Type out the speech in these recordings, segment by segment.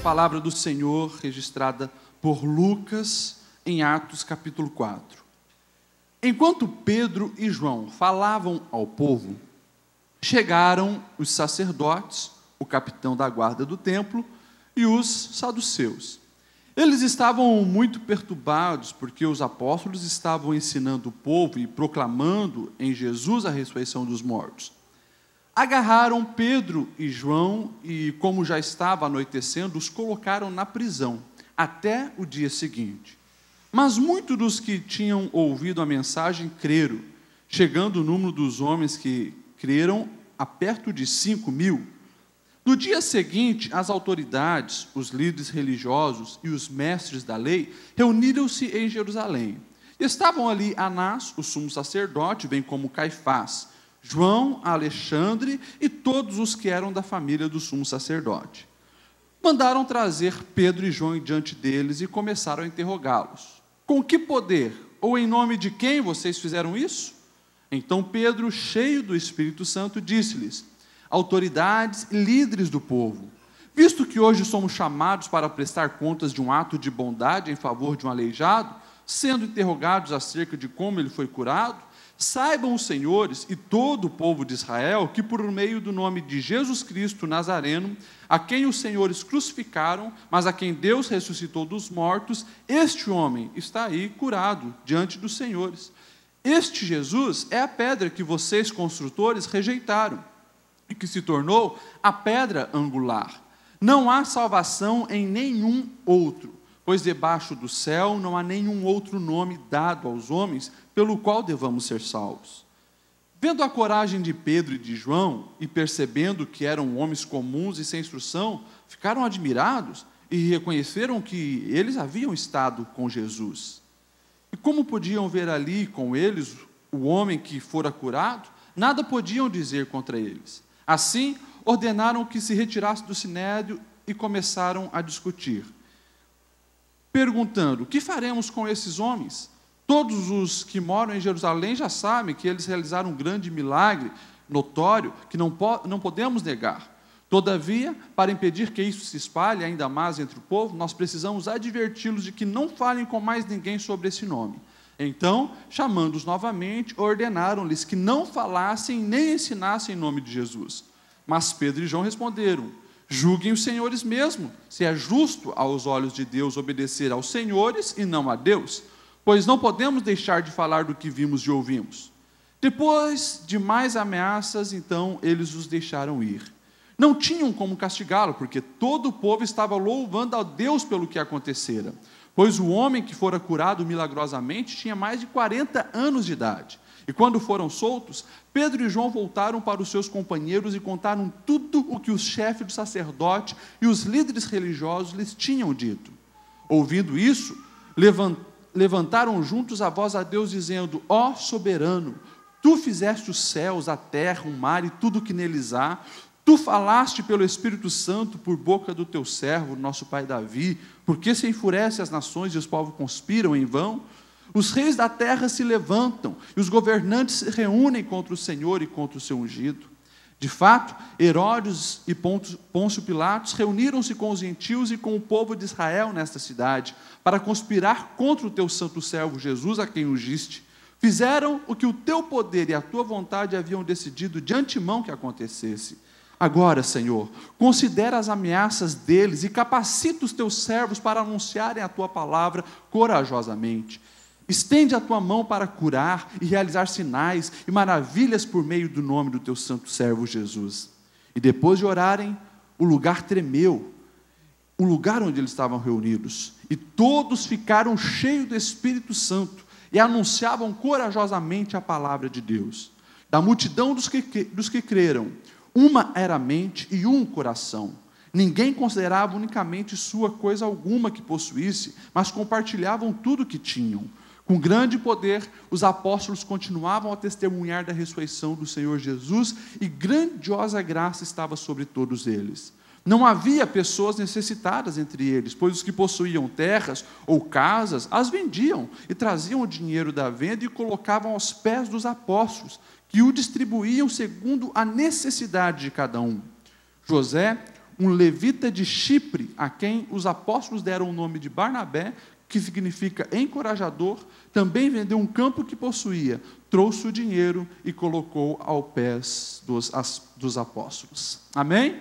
palavra do Senhor registrada por Lucas em Atos capítulo 4. Enquanto Pedro e João falavam ao povo, chegaram os sacerdotes, o capitão da guarda do templo e os saduceus. Eles estavam muito perturbados porque os apóstolos estavam ensinando o povo e proclamando em Jesus a ressurreição dos mortos. Agarraram Pedro e João e, como já estava anoitecendo, os colocaram na prisão até o dia seguinte. Mas muitos dos que tinham ouvido a mensagem creram, chegando o número dos homens que creram a perto de 5.000. No dia seguinte, as autoridades, os líderes religiosos e os mestres da lei reuniram-se em Jerusalém. Estavam ali Anás, o sumo sacerdote, bem como Caifás, João, Alexandre e todos os que eram da família do sumo sacerdote. Mandaram trazer Pedro e João diante deles e começaram a interrogá-los. Com que poder ou em nome de quem vocês fizeram isso? Então Pedro, cheio do Espírito Santo, disse-lhes: autoridades e líderes do povo, visto que hoje somos chamados para prestar contas de um ato de bondade em favor de um aleijado, sendo interrogados acerca de como ele foi curado, saibam os senhores e todo o povo de Israel que por meio do nome de Jesus Cristo Nazareno, a quem os senhores crucificaram, mas a quem Deus ressuscitou dos mortos, este homem está aí curado diante dos senhores. Este Jesus é a pedra que vocês, construtores, rejeitaram, e que se tornou a pedra angular. Não há salvação em nenhum outro, pois debaixo do céu não há nenhum outro nome dado aos homens pelo qual devamos ser salvos. Vendo a coragem de Pedro e de João, e percebendo que eram homens comuns e sem instrução, ficaram admirados e reconheceram que eles haviam estado com Jesus. E como podiam ver ali com eles o homem que fora curado, nada podiam dizer contra eles. Assim, ordenaram que se retirasse do sinédrio e começaram a discutir, perguntando: que faremos com esses homens? Todos os que moram em Jerusalém já sabem que eles realizaram um grande milagre notório que não podemos negar. Todavia, para impedir que isso se espalhe ainda mais entre o povo, nós precisamos adverti-los de que não falem com mais ninguém sobre esse nome. Então, chamando-os novamente, ordenaram-lhes que não falassem nem ensinassem em nome de Jesus. Mas Pedro e João responderam: julguem os senhores mesmo, se é justo aos olhos de Deus obedecer aos senhores e não a Deus, pois não podemos deixar de falar do que vimos e ouvimos. Depois de mais ameaças, então eles os deixaram ir. Não tinham como castigá-lo, porque todo o povo estava louvando a Deus pelo que acontecera, pois o homem que fora curado milagrosamente tinha mais de 40 anos de idade. E quando foram soltos, Pedro e João voltaram para os seus companheiros e contaram tudo o que os chefes do sacerdote e os líderes religiosos lhes tinham dito. Ouvindo isso, levantaram juntos a voz a Deus, dizendo: ó soberano, tu fizeste os céus, a terra, o mar e tudo o que neles há. Tu falaste pelo Espírito Santo por boca do teu servo, nosso pai Davi, porque se enfurece as nações e os povos conspiram em vão? Os reis da terra se levantam e os governantes se reúnem contra o Senhor e contra o seu ungido. De fato, Herodes e Pôncio Pilatos reuniram-se com os gentios e com o povo de Israel nesta cidade, para conspirar contra o teu santo servo Jesus, a quem ungiste. Fizeram o que o teu poder e a tua vontade haviam decidido de antemão que acontecesse. Agora, Senhor, considera as ameaças deles e capacita os teus servos para anunciarem a tua palavra corajosamente. Estende a tua mão para curar e realizar sinais e maravilhas por meio do nome do teu santo servo Jesus. E depois de orarem, o lugar tremeu, o lugar onde eles estavam reunidos, e todos ficaram cheios do Espírito Santo e anunciavam corajosamente a palavra de Deus. Da multidão dos que creram, uma era a mente e um coração. Ninguém considerava unicamente sua coisa alguma que possuísse, mas compartilhavam tudo o que tinham. Com grande poder, os apóstolos continuavam a testemunhar da ressurreição do Senhor Jesus, e grandiosa graça estava sobre todos eles. Não havia pessoas necessitadas entre eles, pois os que possuíam terras ou casas as vendiam e traziam o dinheiro da venda e colocavam aos pés dos apóstolos, que o distribuíam segundo a necessidade de cada um. José, um levita de Chipre, a quem os apóstolos deram o nome de Barnabé, que significa encorajador, também vendeu um campo que possuía, trouxe o dinheiro e colocou aos pés dos apóstolos. Amém?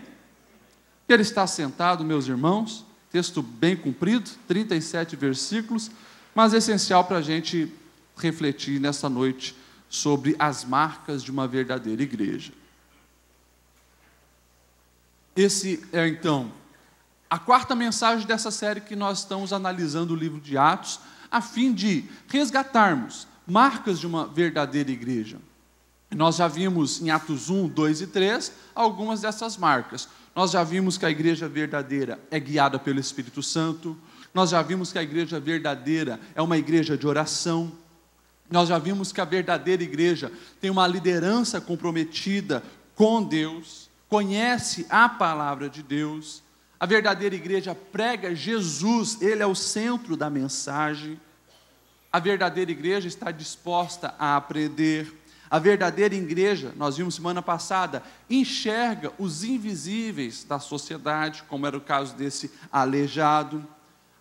Ele está sentado, meus irmãos, texto bem comprido, 37 versículos, mas essencial para a gente refletir nessa noite sobre as marcas de uma verdadeira igreja. Esse é, então, a quarta mensagem dessa série que nós estamos analisando o livro de Atos, a fim de resgatarmos marcas de uma verdadeira igreja. Nós já vimos em Atos 1, 2 e 3 algumas dessas marcas. Nós já vimos que a igreja verdadeira é guiada pelo Espírito Santo. Nós já vimos que a igreja verdadeira é uma igreja de oração. Nós já vimos que a verdadeira igreja tem uma liderança comprometida com Deus, conhece a palavra de Deus. A verdadeira igreja prega Jesus, Ele é o centro da mensagem. A verdadeira igreja está disposta a aprender. A verdadeira igreja, nós vimos semana passada, enxerga os invisíveis da sociedade, como era o caso desse aleijado.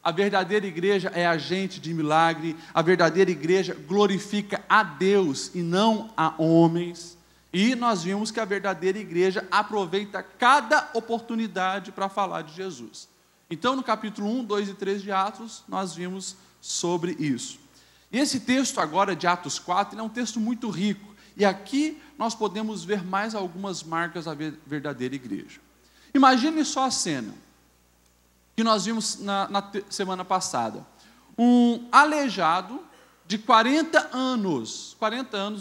A verdadeira igreja é agente de milagre. A verdadeira igreja glorifica a Deus e não a homens. E nós vimos que a verdadeira igreja aproveita cada oportunidade para falar de Jesus. Então, no capítulo 1, 2 e 3 de Atos, nós vimos sobre isso. E esse texto agora de Atos 4, ele é um texto muito rico. E aqui nós podemos ver mais algumas marcas da verdadeira igreja. Imagine só a cena que nós vimos na semana passada. Um aleijado de 40 anos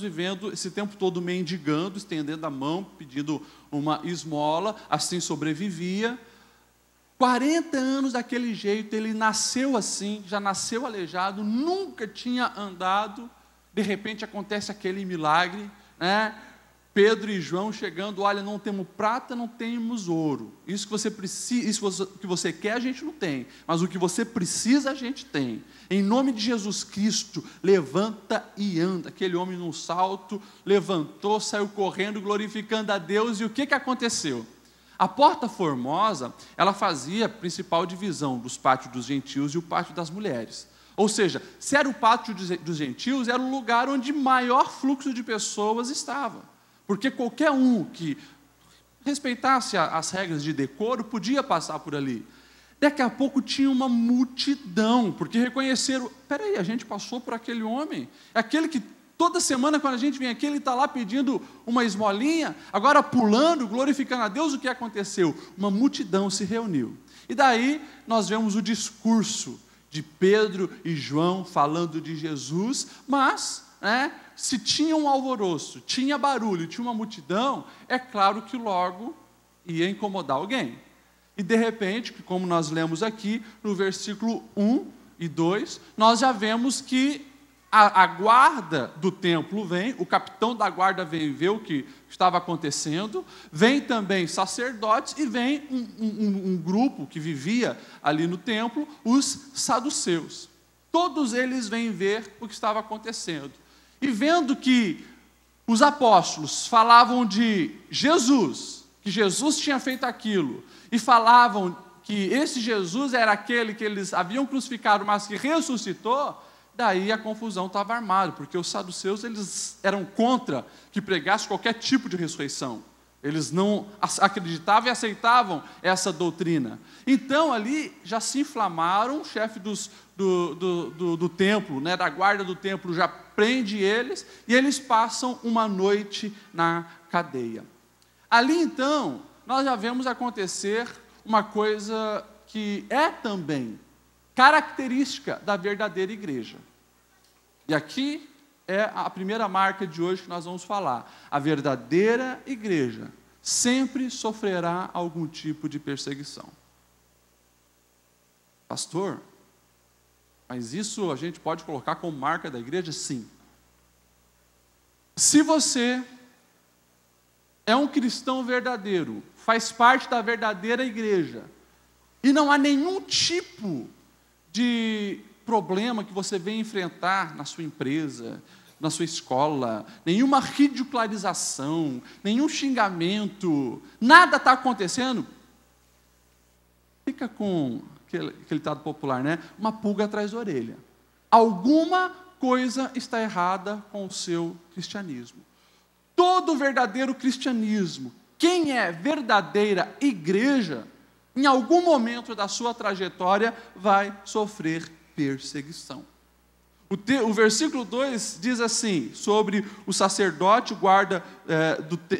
vivendo esse tempo todo mendigando, estendendo a mão, pedindo uma esmola, assim sobrevivia. 40 anos daquele jeito, ele nasceu assim, já nasceu aleijado, nunca tinha andado. De repente acontece aquele milagre, né? Pedro e João chegando, olha, não temos prata, não temos ouro. Isso que você precisa, isso que você quer, a gente não tem, mas o que você precisa, a gente tem. Em nome de Jesus Cristo, levanta e anda. Aquele homem num salto, levantou, saiu correndo, glorificando a Deus, e o que aconteceu? A Porta Formosa, ela fazia a principal divisão dos pátios dos gentios e o pátio das mulheres. Ou seja, se era o pátio dos gentios, era o lugar onde maior fluxo de pessoas estava. Porque qualquer um que respeitasse as regras de decoro podia passar por ali. Daqui a pouco tinha uma multidão, porque reconheceram, espera aí, a gente passou por aquele homem, é aquele que toda semana quando a gente vem aqui, ele está lá pedindo uma esmolinha, agora pulando, glorificando a Deus. O que aconteceu? Uma multidão se reuniu. E daí nós vemos o discurso de Pedro e João falando de Jesus, mas, se tinha um alvoroço, tinha barulho, tinha uma multidão, é claro que logo ia incomodar alguém. E de repente, como nós lemos aqui, no versículo 1 e 2, nós já vemos que a guarda do templo vem, o capitão da guarda vem ver o que estava acontecendo, vem também sacerdotes e vem um grupo que vivia ali no templo, os saduceus. Todos eles vêm ver o que estava acontecendo. E vendo que os apóstolos falavam de Jesus, que Jesus tinha feito aquilo, e falavam que esse Jesus era aquele que eles haviam crucificado, mas que ressuscitou, daí a confusão estava armada, porque os saduceus eles eram contra que pregasse qualquer tipo de ressurreição. Eles não acreditavam e aceitavam essa doutrina. Então ali já se inflamaram, o chefe do templo, da guarda do templo, já prende eles, e eles passam uma noite na cadeia. Ali então, nós já vemos acontecer uma coisa que é também característica da verdadeira igreja. E aqui é a primeira marca de hoje que nós vamos falar. A verdadeira igreja sempre sofrerá algum tipo de perseguição. Pastor, mas isso a gente pode colocar como marca da igreja? Sim. Se você é um cristão verdadeiro, faz parte da verdadeira igreja, e não há nenhum tipo de problema que você vem enfrentar na sua empresa, na sua escola, nenhuma ridicularização, nenhum xingamento, nada está acontecendo, fica com aquele ditado popular, né? Uma pulga atrás da orelha. Alguma coisa está errada com o seu cristianismo. Todo verdadeiro cristianismo, quem é verdadeira igreja, em algum momento da sua trajetória vai sofrer perseguição. O versículo 2 diz assim, sobre o sacerdote,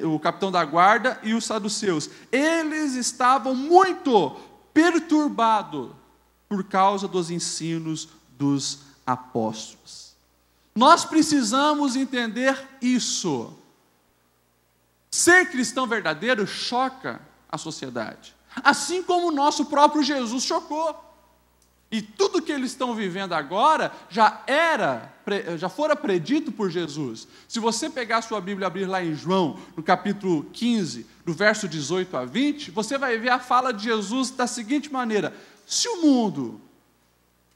o capitão da guarda e os saduceus. Eles estavam muito perturbados por causa dos ensinos dos apóstolos. Nós precisamos entender isso. Ser cristão verdadeiro choca a sociedade. Assim como o nosso próprio Jesus chocou. E tudo que eles estão vivendo agora já fora predito por Jesus. Se você pegar a sua Bíblia e abrir lá em João, no capítulo 15, do verso 18 a 20, você vai ver a fala de Jesus da seguinte maneira: se o mundo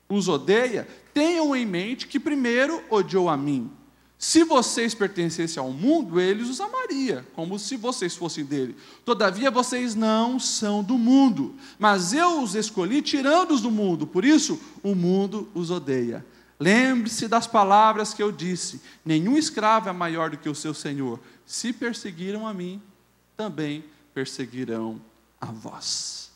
os odeia, tenham em mente que primeiro odiou a mim. Se vocês pertencessem ao mundo, eles os amaria, como se vocês fossem dele. Todavia, vocês não são do mundo, mas eu os escolhi tirando-os do mundo, por isso o mundo os odeia. Lembre-se das palavras que eu disse: nenhum escravo é maior do que o seu senhor. Se perseguiram a mim, também perseguirão a vós.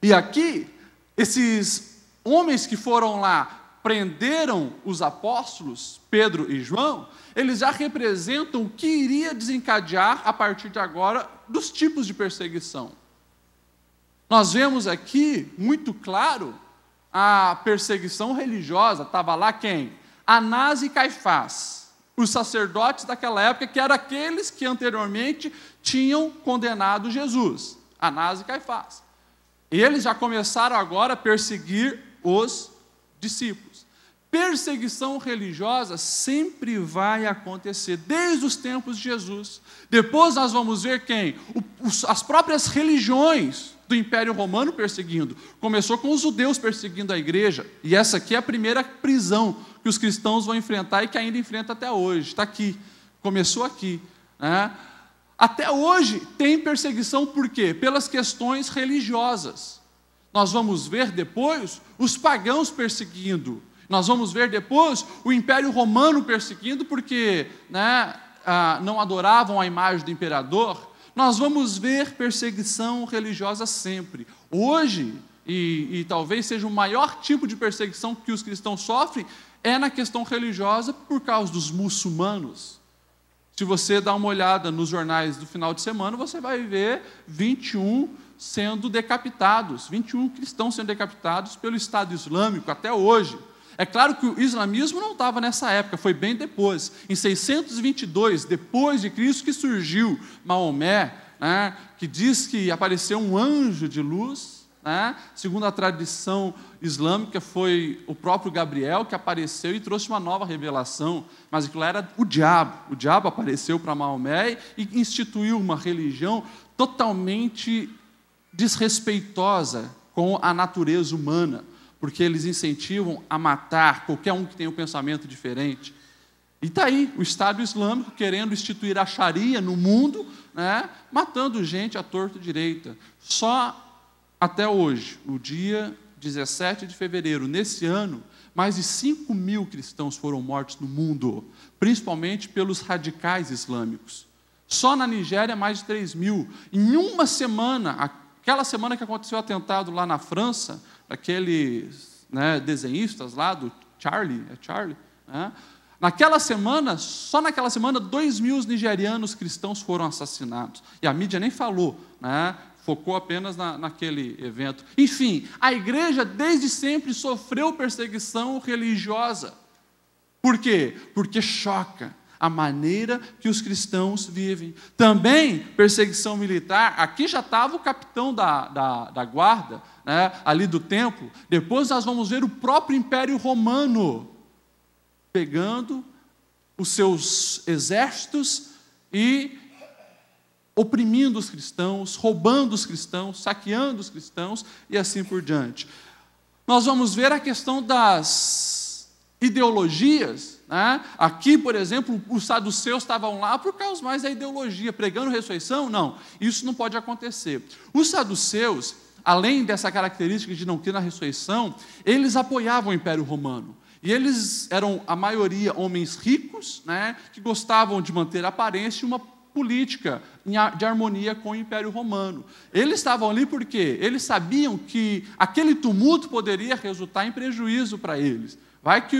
E aqui, esses homens que foram lá, prenderam os apóstolos, Pedro e João, eles já representam o que iria desencadear, a partir de agora, dos tipos de perseguição. Nós vemos aqui, muito claro, a perseguição religiosa. Estava lá quem? Anás e Caifás, os sacerdotes daquela época, que eram aqueles que anteriormente tinham condenado Jesus. Anás e Caifás. E eles já começaram agora a perseguir os discípulos. Perseguição religiosa sempre vai acontecer, desde os tempos de Jesus. Depois nós vamos ver quem? As próprias religiões do Império Romano perseguindo. Começou com os judeus perseguindo a igreja, e essa aqui é a primeira prisão que os cristãos vão enfrentar e que ainda enfrenta até hoje. Está aqui, começou aqui, né? Até hoje tem perseguição, por quê? Pelas questões religiosas. Nós vamos ver depois os pagãos perseguindo. Nós vamos ver depois o Império Romano perseguindo, porque não adoravam a imagem do imperador. Nós vamos ver perseguição religiosa sempre. Hoje, e talvez seja o maior tipo de perseguição que os cristãos sofrem, é na questão religiosa por causa dos muçulmanos. Se você dá uma olhada nos jornais do final de semana, você vai ver 21 sendo decapitados, 21 cristãos sendo decapitados pelo Estado Islâmico até hoje. É claro que o islamismo não estava nessa época, foi bem depois. Em 622, depois de Cristo, que surgiu Maomé, que diz que apareceu um anjo de luz. Segundo a tradição islâmica, foi o próprio Gabriel que apareceu e trouxe uma nova revelação, mas aquilo era o diabo. O diabo apareceu para Maomé e instituiu uma religião totalmente desrespeitosa com a natureza humana, porque eles incentivam a matar qualquer um que tenha um pensamento diferente. E está aí o Estado Islâmico querendo instituir a Sharia no mundo, matando gente à torta e direita. Só até hoje, o dia 17 de fevereiro, nesse ano, mais de 5.000 cristãos foram mortos no mundo, principalmente pelos radicais islâmicos. Só na Nigéria, mais de 3.000. Em uma semana, aquela semana que aconteceu o atentado lá na França, aqueles desenhistas lá do Charlie, naquela semana, só naquela semana, 2.000 nigerianos cristãos foram assassinados. E a mídia nem falou, focou apenas naquele evento. Enfim, a igreja desde sempre sofreu perseguição religiosa. Por quê? Porque choca a maneira que os cristãos vivem. Também perseguição militar. Aqui já estava o capitão da guarda, ali do templo. Depois nós vamos ver o próprio Império Romano pegando os seus exércitos e oprimindo os cristãos, roubando os cristãos, saqueando os cristãos e assim por diante. Nós vamos ver a questão das ideologias. Aqui, por exemplo, os saduceus estavam lá por causa mais da ideologia, pregando ressurreição. Não, isso não pode acontecer. Os saduceus, além dessa característica de não crer na ressurreição, eles apoiavam o Império Romano. E eles eram, a maioria, homens ricos, né, que gostavam de manter a aparência e uma política de harmonia com o Império Romano. Eles estavam ali porque eles sabiam que aquele tumulto poderia resultar em prejuízo para eles. Vai que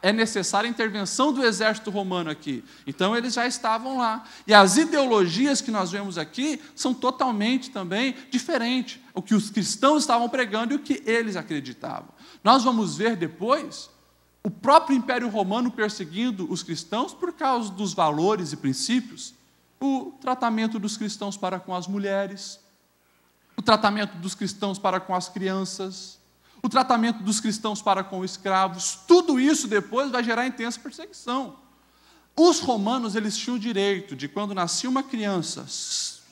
é necessária a intervenção do exército romano aqui. Então, eles já estavam lá. E as ideologias que nós vemos aqui são totalmente também diferentes. O que os cristãos estavam pregando e o que eles acreditavam. Nós vamos ver depois o próprio Império Romano perseguindo os cristãos por causa dos valores e princípios. O tratamento dos cristãos para com as mulheres, o tratamento dos cristãos para com as crianças, o tratamento dos cristãos para com escravos, tudo isso depois vai gerar intensa perseguição. Os romanos, eles tinham o direito de, quando nascia uma criança,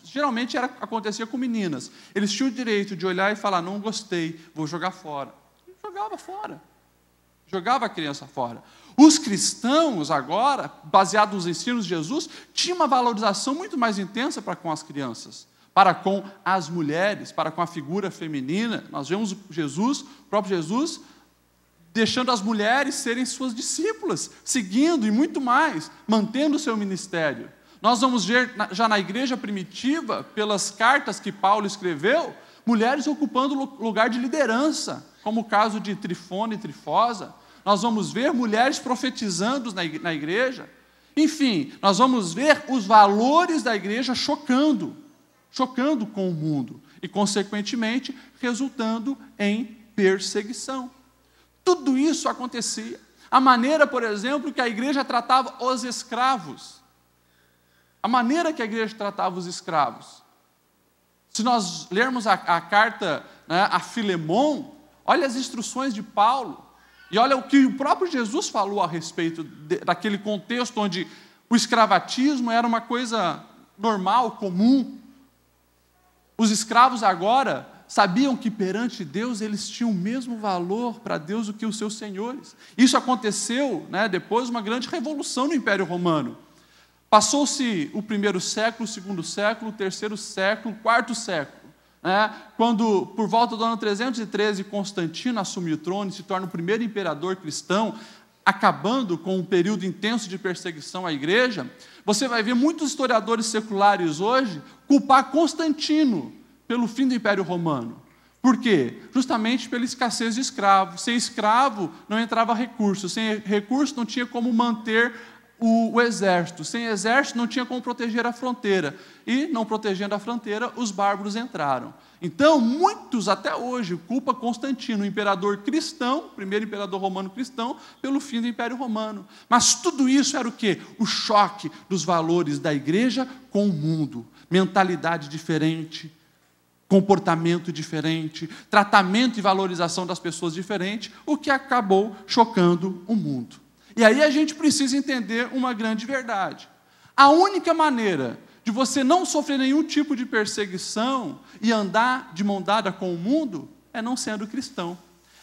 geralmente acontecia com meninas, eles tinham o direito de olhar e falar, não gostei, vou jogar fora. E jogava fora. Jogava a criança fora. Os cristãos, agora, baseados nos ensinos de Jesus, tinham uma valorização muito mais intensa para com as crianças, para com as mulheres, para com a figura feminina. Nós vemos Jesus, o próprio Jesus, deixando as mulheres serem suas discípulas, seguindo e muito mais, mantendo o seu ministério. Nós vamos ver, já na igreja primitiva, pelas cartas que Paulo escreveu, mulheres ocupando lugar de liderança, como o caso de Trifona e Trifosa. Nós vamos ver mulheres profetizando na igreja. Enfim, nós vamos ver os valores da igreja chocando com o mundo e, consequentemente, resultando em perseguição. Tudo isso acontecia. A maneira, por exemplo, que a igreja tratava os escravos. A maneira que a igreja tratava os escravos. Se nós lermos a carta, né, a Filemon, olha as instruções de Paulo, e olha o que o próprio Jesus falou a respeito daquele contexto onde o escravatismo era uma coisa normal, comum. Os escravos agora sabiam que perante Deus eles tinham o mesmo valor para Deus do que os seus senhores. Isso aconteceu, né, depois de uma grande revolução no Império Romano. Passou-se o primeiro século, o segundo século, o terceiro século, o quarto século. Quando, por volta do ano 313, Constantino assume o trono e se torna o primeiro imperador cristão, acabando com um período intenso de perseguição à igreja, você vai ver muitos historiadores seculares hoje culpar Constantino pelo fim do Império Romano. Por quê? Justamente pela escassez de escravos. Sem escravo não entrava recurso, sem recurso não tinha como manter o exército, sem exército não tinha como proteger a fronteira, e não protegendo a fronteira, os bárbaros entraram. Então, muitos até hoje culpam Constantino, o imperador cristão, primeiro imperador romano cristão, pelo fim do Império Romano. Mas tudo isso era o quê? O choque dos valores da igreja com o mundo, mentalidade diferente, comportamento diferente, tratamento e valorização das pessoas diferente, o que acabou chocando o mundo. E aí a gente precisa entender uma grande verdade. A única maneira de você não sofrer nenhum tipo de perseguição e andar de mão dada com o mundo é não sendo cristão.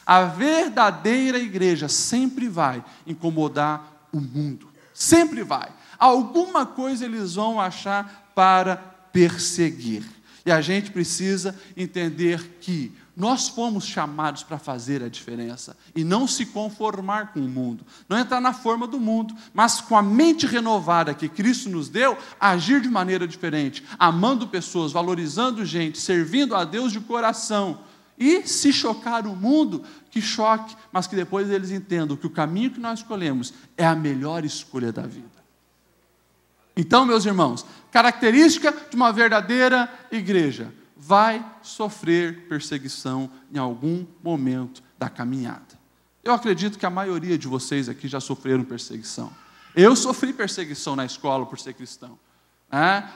A verdadeira igreja sempre vai incomodar o mundo. Sempre vai. Alguma coisa eles vão achar para perseguir. E a gente precisa entender que nós fomos chamados para fazer a diferença e não se conformar com o mundo, não entrar na forma do mundo, mas com a mente renovada que Cristo nos deu, agir de maneira diferente, amando pessoas, valorizando gente, servindo a Deus de coração. E se chocar o mundo, que choque, mas que depois eles entendam que o caminho que nós escolhemos é a melhor escolha da vida. Então, meus irmãos, característica de uma verdadeira igreja: vai sofrer perseguição em algum momento da caminhada. Eu acredito que a maioria de vocês aqui já sofreram perseguição. Eu sofri perseguição na escola por ser cristão.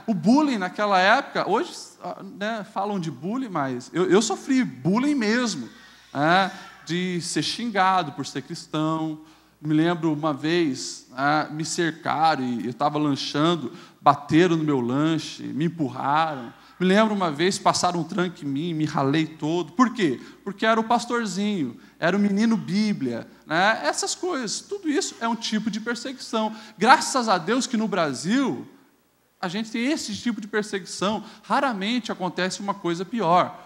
O bullying naquela época, hoje falam de bullying, mas eu sofri bullying mesmo, de ser xingado por ser cristão. Me lembro uma vez, me cercaram e eu estava lanchando, bateram no meu lanche, me empurraram. Me lembro uma vez, passaram um tranque em mim, me ralei todo. Por quê? Porque era o pastorzinho, era o menino Bíblia, essas coisas. Tudo isso é um tipo de perseguição. Graças a Deus que no Brasil a gente tem esse tipo de perseguição. Raramente acontece uma coisa pior.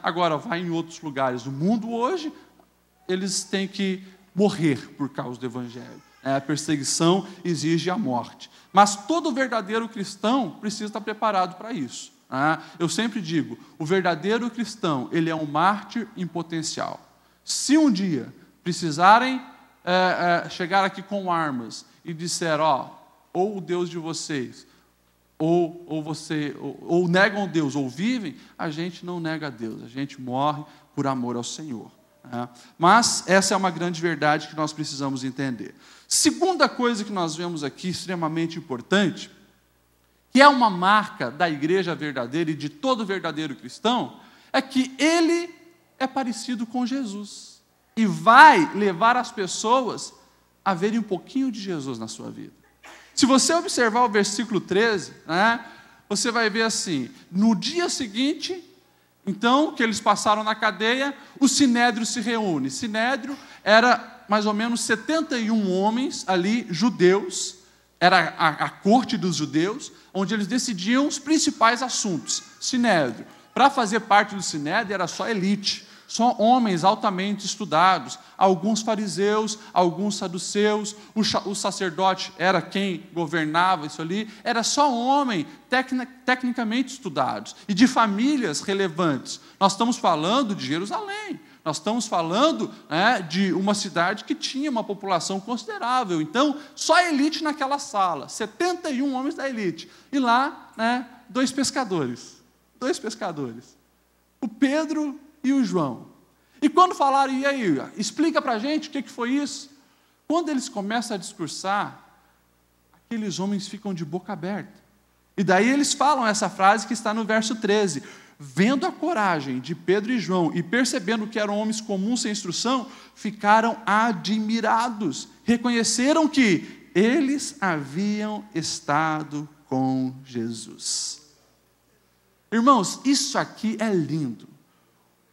Agora, vai em outros lugares do mundo hoje, eles têm que morrer por causa do Evangelho. A perseguição exige a morte. Mas todo verdadeiro cristão precisa estar preparado para isso. Eu sempre digo, o verdadeiro cristão, ele é um mártir em potencial. Se um dia precisarem chegar aqui com armas e disser, ou o Deus de vocês, ou negam Deus, ou vivem, a gente não nega Deus, a gente morre por amor ao Senhor. Mas essa é uma grande verdade que nós precisamos entender. Segunda coisa que nós vemos aqui, extremamente importante, que é uma marca da igreja verdadeira e de todo verdadeiro cristão, é que ele é parecido com Jesus e vai levar as pessoas a verem um pouquinho de Jesus na sua vida. Se você observar o versículo 13, você vai ver assim, no dia seguinte, então, que eles passaram na cadeia, o Sinédrio se reúne. Sinédrio era mais ou menos 71 homens ali, judeus, era a corte dos judeus, onde eles decidiam os principais assuntos. Sinédrio. Para fazer parte do Sinédrio era só elite, só homens altamente estudados, alguns fariseus, alguns saduceus, o sacerdote era quem governava isso ali, era só homem tecnicamente estudados e de famílias relevantes. Nós estamos falando de Jerusalém, nós estamos falando de uma cidade que tinha uma população considerável, então só elite naquela sala, 71 homens da elite, e lá dois pescadores, o Pedro e o João. E quando falaram, e aí, explica para a gente o que foi isso? Quando eles começam a discursar, aqueles homens ficam de boca aberta. E daí eles falam essa frase que está no verso 13. Vendo a coragem de Pedro e João e percebendo que eram homens comuns sem instrução, ficaram admirados. Reconheceram que eles haviam estado com Jesus. Irmãos, isso aqui é lindo.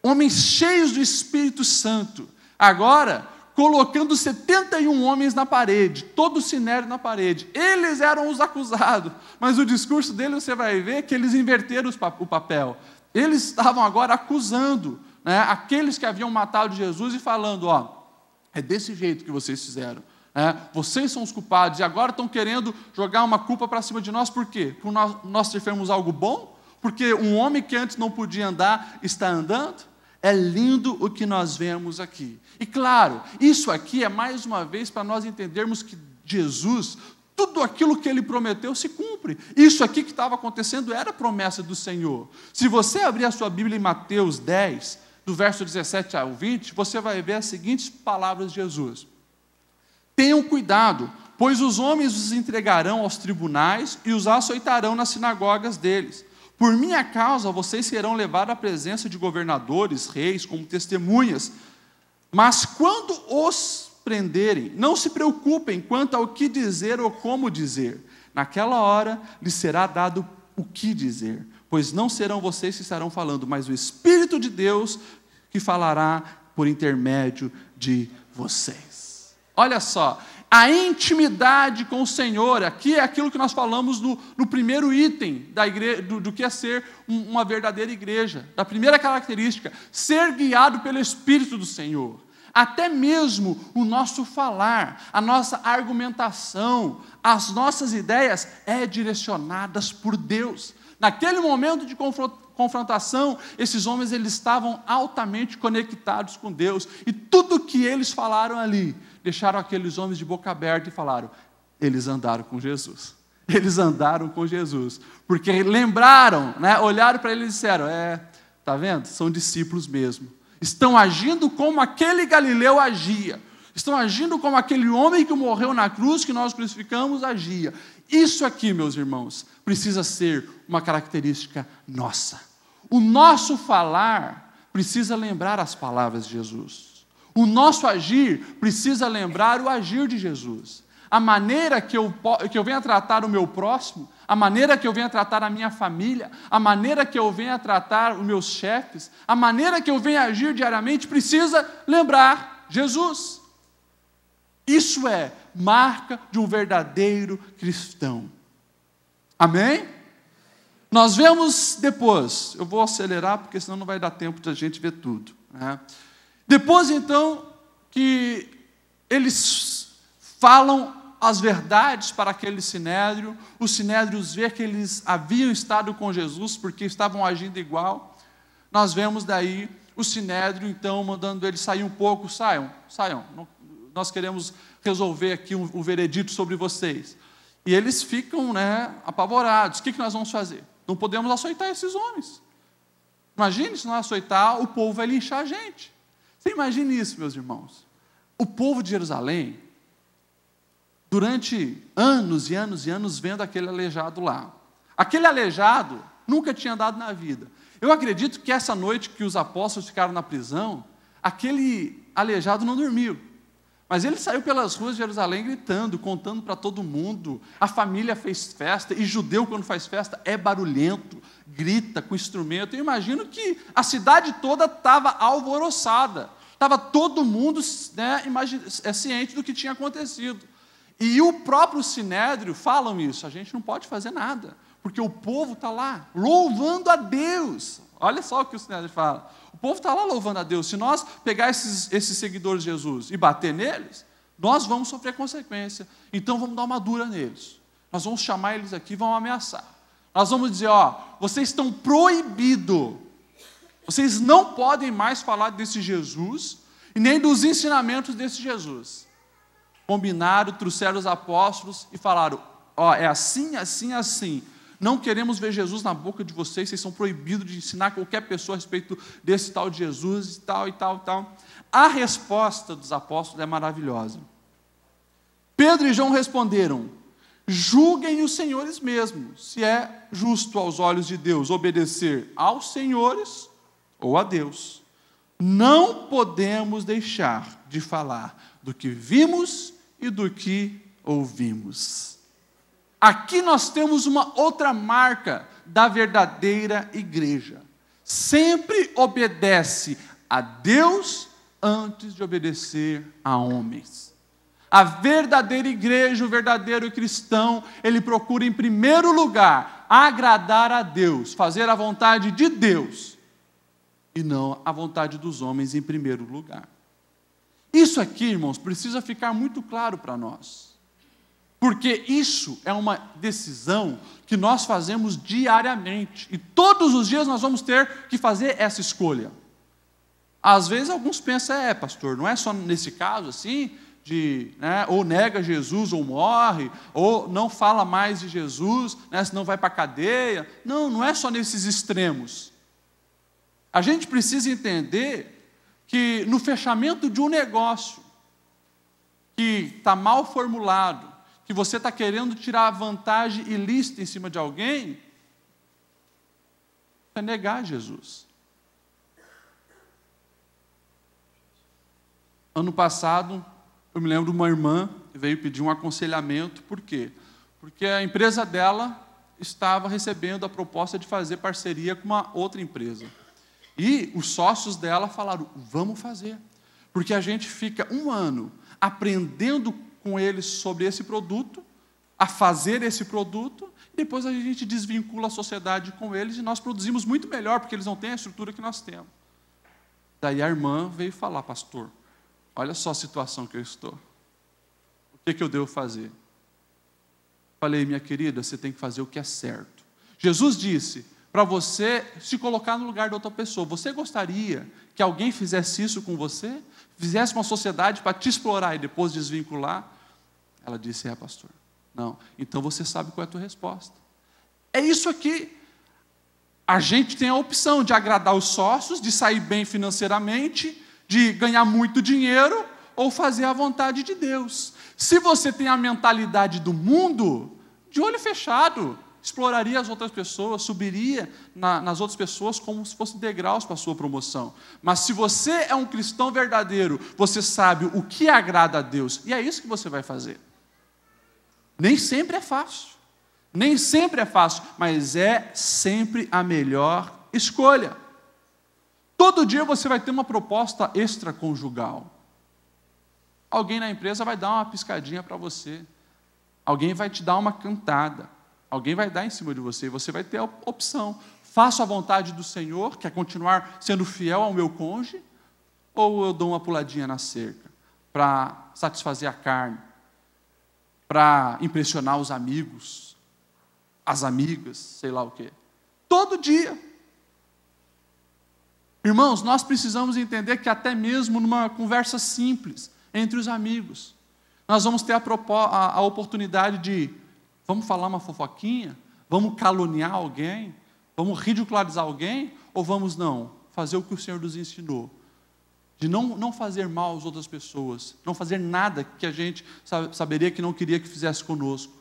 Homens cheios do Espírito Santo, agora colocando 71 homens na parede, todo o Sinédrio na parede. Eles eram os acusados, mas o discurso deles você vai ver que eles inverteram o papel. Eles estavam agora acusando aqueles que haviam matado Jesus e falando, é desse jeito que vocês fizeram. Vocês são os culpados e agora estão querendo jogar uma culpa para cima de nós, por quê? Por nós fizemos algo bom? Porque um homem que antes não podia andar está andando? É lindo o que nós vemos aqui. E claro, isso aqui é mais uma vez para nós entendermos que Jesus, tudo aquilo que ele prometeu se cumpre. Isso aqui que estava acontecendo era a promessa do Senhor. Se você abrir a sua Bíblia em Mateus 10, do verso 17 ao 20, você vai ver as seguintes palavras de Jesus. Tenham cuidado, pois os homens os entregarão aos tribunais e os açoitarão nas sinagogas deles. Por minha causa, vocês serão levados à presença de governadores, reis, como testemunhas. Mas quando os prenderem, não se preocupem quanto ao que dizer ou como dizer. Naquela hora, lhes será dado o que dizer, pois não serão vocês que estarão falando, mas o Espírito de Deus que falará por intermédio de vocês. Olha só, a intimidade com o Senhor, aqui é aquilo que nós falamos no primeiro item da igreja, do que é ser uma verdadeira igreja. Da primeira característica, ser guiado pelo Espírito do Senhor. Até mesmo o nosso falar, a nossa argumentação, as nossas ideias direcionadas por Deus. Naquele momento de confrontação, esses homens eles estavam altamente conectados com Deus. E tudo que eles falaram ali, deixaram aqueles homens de boca aberta e falaram, eles andaram com Jesus. Eles andaram com Jesus. Porque lembraram, olharam para ele e disseram, tá vendo? São discípulos mesmo. Estão agindo como aquele Galileu agia. Estão agindo como aquele homem que morreu na cruz, que nós crucificamos, agia. Isso aqui, meus irmãos, precisa ser uma característica nossa. O nosso falar precisa lembrar as palavras de Jesus. O nosso agir precisa lembrar o agir de Jesus. A maneira que eu venha tratar o meu próximo, a maneira que eu venha tratar a minha família, a maneira que eu venha tratar os meus chefes, a maneira que eu venha agir diariamente, precisa lembrar Jesus. Isso é marca de um verdadeiro cristão. Amém? Nós vemos depois, eu vou acelerar porque senão não vai dar tempo de a gente ver tudo, né? Depois então que eles falam as verdades para aquele sinédrio, os sinédrios vê que eles haviam estado com Jesus porque estavam agindo igual. Nós vemos daí o sinédrio então mandando eles sair um pouco, saiam, nós queremos resolver aqui um veredito sobre vocês. E eles ficam, apavorados. O que nós vamos fazer? Não podemos açoitar esses homens. Imagine se nós açoitar, o povo vai linchar a gente. Você imagine isso, meus irmãos. O povo de Jerusalém, durante anos e anos e anos, vendo aquele aleijado lá. Aquele aleijado nunca tinha andado na vida. Eu acredito que essa noite que os apóstolos ficaram na prisão, aquele aleijado não dormiu. Mas ele saiu pelas ruas de Jerusalém gritando, contando para todo mundo. A família fez festa, e judeu, quando faz festa, é barulhento, grita com instrumento. Eu imagino que a cidade toda estava alvoroçada. Estava todo mundo ciente do que tinha acontecido. E o próprio sinédrio falam isso. A gente não pode fazer nada, porque o povo está lá louvando a Deus. Olha só o que o sinédrio fala. O povo está lá louvando a Deus. Se nós pegar esses seguidores de Jesus e bater neles, nós vamos sofrer consequência. Então vamos dar uma dura neles. Nós vamos chamar eles aqui e vamos ameaçar. Nós vamos dizer, vocês estão proibidos. Vocês não podem mais falar desse Jesus e nem dos ensinamentos desse Jesus. Combinaram, trouxeram os apóstolos e falaram, é assim, assim, assim. Não queremos ver Jesus na boca de vocês são proibidos de ensinar qualquer pessoa a respeito desse tal de Jesus e tal, e tal, e tal. A resposta dos apóstolos é maravilhosa. Pedro e João responderam, julguem os senhores mesmos, se é justo aos olhos de Deus obedecer aos senhores ou a Deus. Não podemos deixar de falar do que vimos e do que ouvimos. Aqui nós temos uma outra marca da verdadeira igreja. Sempre obedece a Deus antes de obedecer a homens. A verdadeira igreja, o verdadeiro cristão, ele procura em primeiro lugar agradar a Deus, fazer a vontade de Deus, e não a vontade dos homens em primeiro lugar. Isso aqui, irmãos, precisa ficar muito claro para nós. Porque isso é uma decisão que nós fazemos diariamente. E todos os dias nós vamos ter que fazer essa escolha. Às vezes alguns pensam, pastor, não é só nesse caso assim, ou nega Jesus ou morre, ou não fala mais de Jesus, senão vai para a cadeia. Não é só nesses extremos. A gente precisa entender que no fechamento de um negócio que está mal formulado, que você está querendo tirar vantagem ilícita em cima de alguém, é negar Jesus. Ano passado, eu me lembro de uma irmã que veio pedir um aconselhamento. Por quê? Porque a empresa dela estava recebendo a proposta de fazer parceria com uma outra empresa. E os sócios dela falaram, vamos fazer. Porque a gente fica um ano aprendendo com eles sobre esse produto, a fazer esse produto, e depois a gente desvincula a sociedade com eles e nós produzimos muito melhor, porque eles não têm a estrutura que nós temos. Daí a irmã veio falar, pastor, olha só a situação que eu estou. O que eu devo fazer? Falei, minha querida, você tem que fazer o que é certo. Jesus disse para você se colocar no lugar de outra pessoa. Você gostaria que alguém fizesse isso com você? Fizesse uma sociedade para te explorar e depois desvincular? Ela disse, pastor, não. Então você sabe qual é a tua resposta. É isso aqui. A gente tem a opção de agradar os sócios, de sair bem financeiramente, de ganhar muito dinheiro, ou fazer a vontade de Deus. Se você tem a mentalidade do mundo, de olho fechado, exploraria as outras pessoas, subiria nas outras pessoas como se fossem degraus para a sua promoção. Mas se você é um cristão verdadeiro, você sabe o que agrada a Deus, e é isso que você vai fazer. Nem sempre é fácil, mas é sempre a melhor escolha. Todo dia você vai ter uma proposta extraconjugal. Alguém na empresa vai dar uma piscadinha para você, alguém vai te dar uma cantada. Alguém vai dar em cima de você, e você vai ter a opção. Faço a vontade do Senhor, que é continuar sendo fiel ao meu cônjuge, ou eu dou uma puladinha na cerca para satisfazer a carne, para impressionar os amigos, as amigas, sei lá o quê. Todo dia. Irmãos, nós precisamos entender que até mesmo numa conversa simples entre os amigos, nós vamos ter a oportunidade de, vamos falar uma fofoquinha? Vamos caluniar alguém? Vamos ridicularizar alguém? Ou vamos não? Fazer o que o Senhor nos ensinou. De não fazer mal às outras pessoas. Não fazer nada que a gente saberia que não queria que fizesse conosco.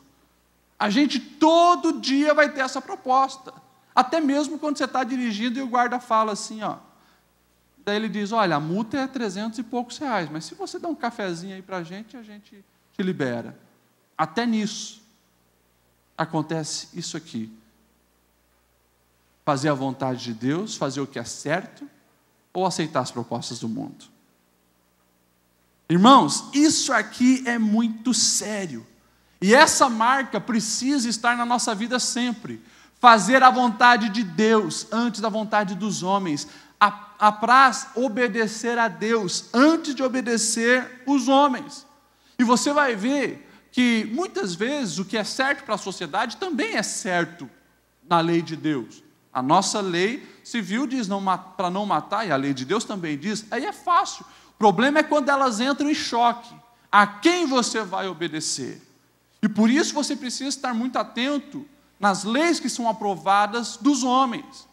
A gente todo dia vai ter essa proposta. Até mesmo quando você está dirigindo e o guarda fala assim, ó. Daí ele diz, olha, a multa é 300 e poucos reais, mas se você dá um cafezinho aí para a gente te libera. Até nisso acontece isso aqui. Fazer a vontade de Deus, fazer o que é certo, ou aceitar as propostas do mundo. Irmãos, isso aqui é muito sério. E essa marca precisa estar na nossa vida sempre. Fazer a vontade de Deus antes da vontade dos homens. Apraz obedecer a Deus antes de obedecer os homens. E você vai ver que muitas vezes o que é certo para a sociedade também é certo na lei de Deus. A nossa lei civil diz para não matar, e a lei de Deus também diz, aí é fácil. O problema é quando elas entram em choque. A quem você vai obedecer? E por isso você precisa estar muito atento nas leis que são aprovadas dos homens.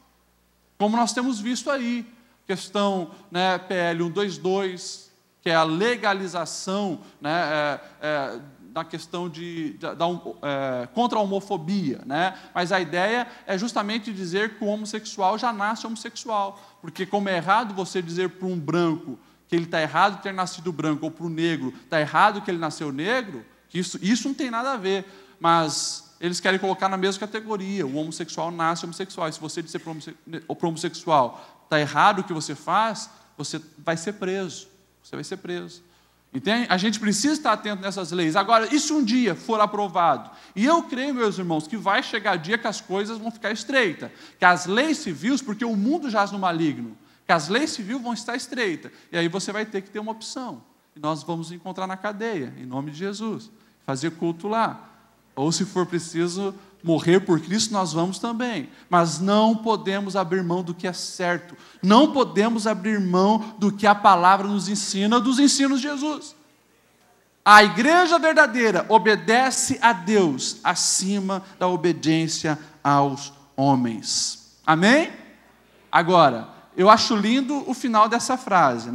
Como nós temos visto aí, questão PL 122, que é a legalização na questão contra a homofobia. Mas a ideia é justamente dizer que o homossexual já nasce homossexual. Porque como é errado você dizer para um branco que ele está errado ter nascido branco, ou para o negro está errado que ele nasceu negro, que isso não tem nada a ver. Mas eles querem colocar na mesma categoria. O homossexual nasce homossexual. E se você disser para o homossexual, está errado o que você faz, você vai ser preso. Você vai ser preso. Entende? A gente precisa estar atento nessas leis. Agora, e se um dia for aprovado? E eu creio, meus irmãos, que vai chegar dia que as coisas vão ficar estreitas. Que as leis civis, porque o mundo jaz no maligno, que as leis civis vão estar estreitas. E aí você vai ter que ter uma opção. E nós vamos encontrar na cadeia, em nome de Jesus. Fazer culto lá. Ou se for preciso morrer por Cristo, nós vamos também. Mas não podemos abrir mão do que é certo. Não podemos abrir mão do que a palavra nos ensina, dos ensinos de Jesus. A igreja verdadeira obedece a Deus acima da obediência aos homens. Amém? Agora, eu acho lindo o final dessa frase,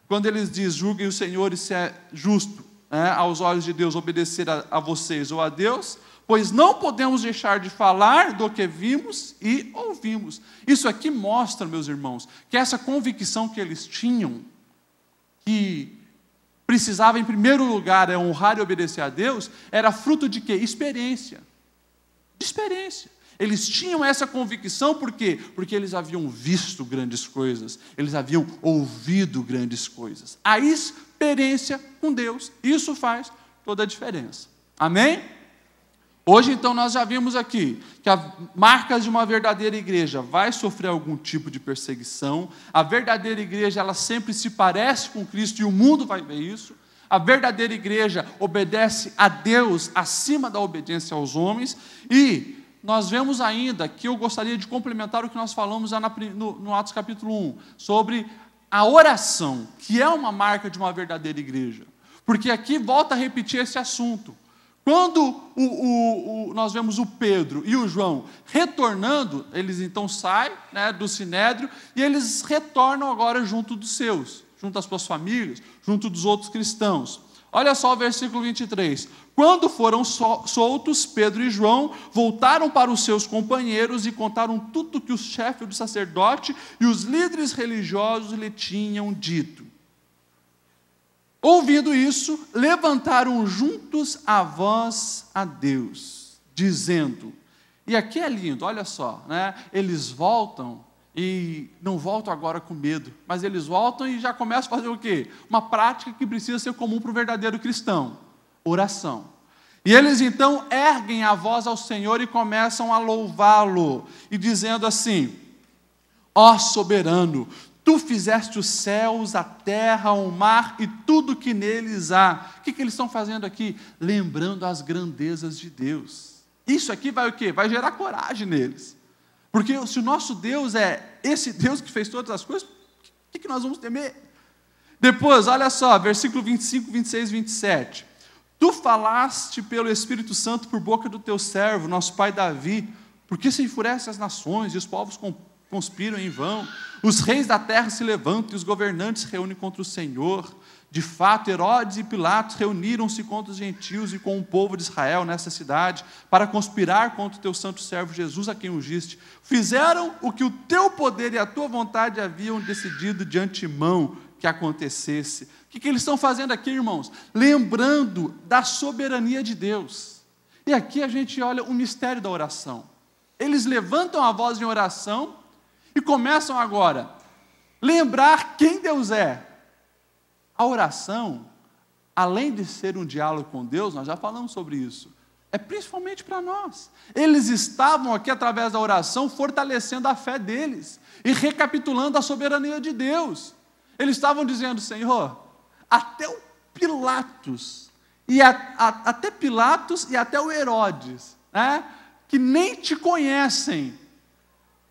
Quando eles dizem, julguem o Senhor e se é justo, aos olhos de Deus, obedecer a vocês ou a Deus, pois não podemos deixar de falar do que vimos e ouvimos. Isso aqui mostra, meus irmãos, que essa convicção que eles tinham, que precisava em primeiro lugar honrar e obedecer a Deus, era fruto de quê? Experiência. De experiência. Eles tinham essa convicção por quê? Porque eles haviam visto grandes coisas, eles haviam ouvido grandes coisas. A experiência com Deus, isso faz toda a diferença. Amém? Hoje, então, nós já vimos aqui que as marcas de uma verdadeira igreja vai sofrer algum tipo de perseguição. A verdadeira igreja, ela sempre se parece com Cristo e o mundo vai ver isso. A verdadeira igreja obedece a Deus acima da obediência aos homens. E nós vemos ainda, que eu gostaria de complementar o que nós falamos já no Atos capítulo 1, sobre a oração, que é uma marca de uma verdadeira igreja. Porque aqui volta a repetir esse assunto. Quando nós vemos o Pedro e o João retornando, eles então saem do Sinédrio e eles retornam agora junto dos seus, junto às suas famílias, junto dos outros cristãos. Olha só o versículo 23. Quando foram soltos, Pedro e João voltaram para os seus companheiros e contaram tudo que o chefe do sacerdote e os líderes religiosos lhe tinham dito. Ouvindo isso, levantaram juntos a voz a Deus, dizendo, e aqui é lindo, olha só, eles voltam e não voltam agora com medo, mas eles voltam e já começam a fazer o quê? Uma prática que precisa ser comum para o verdadeiro cristão, oração. E eles então erguem a voz ao Senhor e começam a louvá-lo, e dizendo assim: ó soberano, tu fizeste os céus, a terra, o mar e tudo que neles há. O que eles estão fazendo aqui? Lembrando as grandezas de Deus. Isso aqui vai o quê? Vai gerar coragem neles. Porque se o nosso Deus é esse Deus que fez todas as coisas, o que nós vamos temer? Depois, olha só, versículo 25, 26, 27. Tu falaste pelo Espírito Santo por boca do teu servo, nosso pai Davi, porque se enfurecem as nações e os povos conspiram em vão. Os reis da terra se levantam e os governantes se reúnem contra o Senhor. De fato, Herodes e Pilatos reuniram-se contra os gentios e com o povo de Israel nessa cidade, para conspirar contra o teu santo servo Jesus, a quem ungiste. Fizeram o que o teu poder e a tua vontade haviam decidido de antemão que acontecesse. O que eles estão fazendo aqui, irmãos? Lembrando da soberania de Deus. E aqui a gente olha o mistério da oração. Eles levantam a voz em oração e começam agora a lembrar quem Deus é. A oração, além de ser um diálogo com Deus, nós já falamos sobre isso, é principalmente para nós. Eles estavam aqui, através da oração, fortalecendo a fé deles e recapitulando a soberania de Deus. Eles estavam dizendo: Senhor, até o Pilatos, até Pilatos e até o Herodes, né, que nem te conhecem,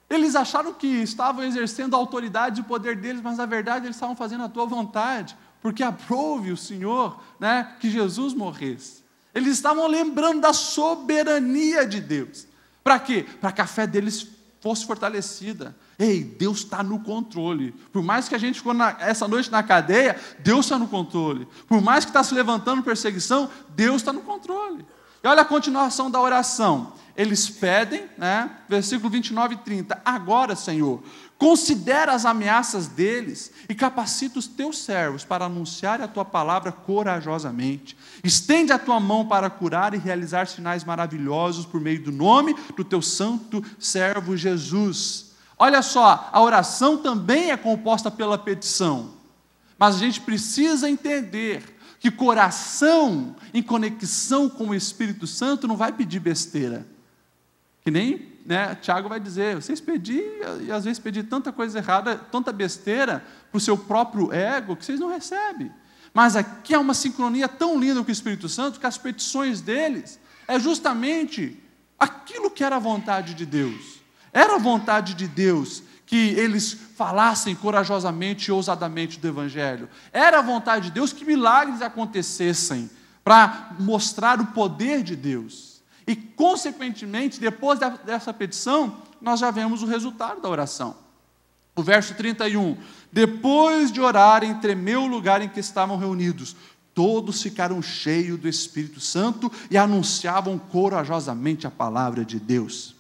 eles acharam que estavam exercendo a autoridade e o poder deles, mas na verdade eles estavam fazendo a tua vontade, porque aprove o Senhor, né, que Jesus morresse. Eles estavam lembrando da soberania de Deus. Para quê? Para que a fé deles fosse fortalecida. Ei, Deus está no controle. Por mais que a gente ficou essa noite na cadeia, Deus está no controle. Por mais que está se levantando perseguição, Deus está no controle. E olha a continuação da oração. Eles pedem, né, versículo 29 e 30, agora, Senhor, considera as ameaças deles e capacita os teus servos para anunciar a tua palavra corajosamente. Estende a tua mão para curar e realizar sinais maravilhosos por meio do nome do teu santo servo Jesus. Olha só, a oração também é composta pela petição, mas a gente precisa entender que coração em conexão com o Espírito Santo não vai pedir besteira. Que nem, né, Tiago vai dizer, vocês pediram, e às vezes pedir tanta coisa errada, tanta besteira, para o seu próprio ego, que vocês não recebem. Mas aqui há uma sincronia tão linda com o Espírito Santo, que as petições deles é justamente aquilo que era a vontade de Deus. Era a vontade de Deus que eles falassem corajosamente e ousadamente do Evangelho. Era a vontade de Deus que milagres acontecessem, para mostrar o poder de Deus. E, consequentemente, depois dessa petição, nós já vemos o resultado da oração. O verso 31, depois de orarem, tremeu o lugar em que estavam reunidos. Todos ficaram cheios do Espírito Santo e anunciavam corajosamente a palavra de Deus.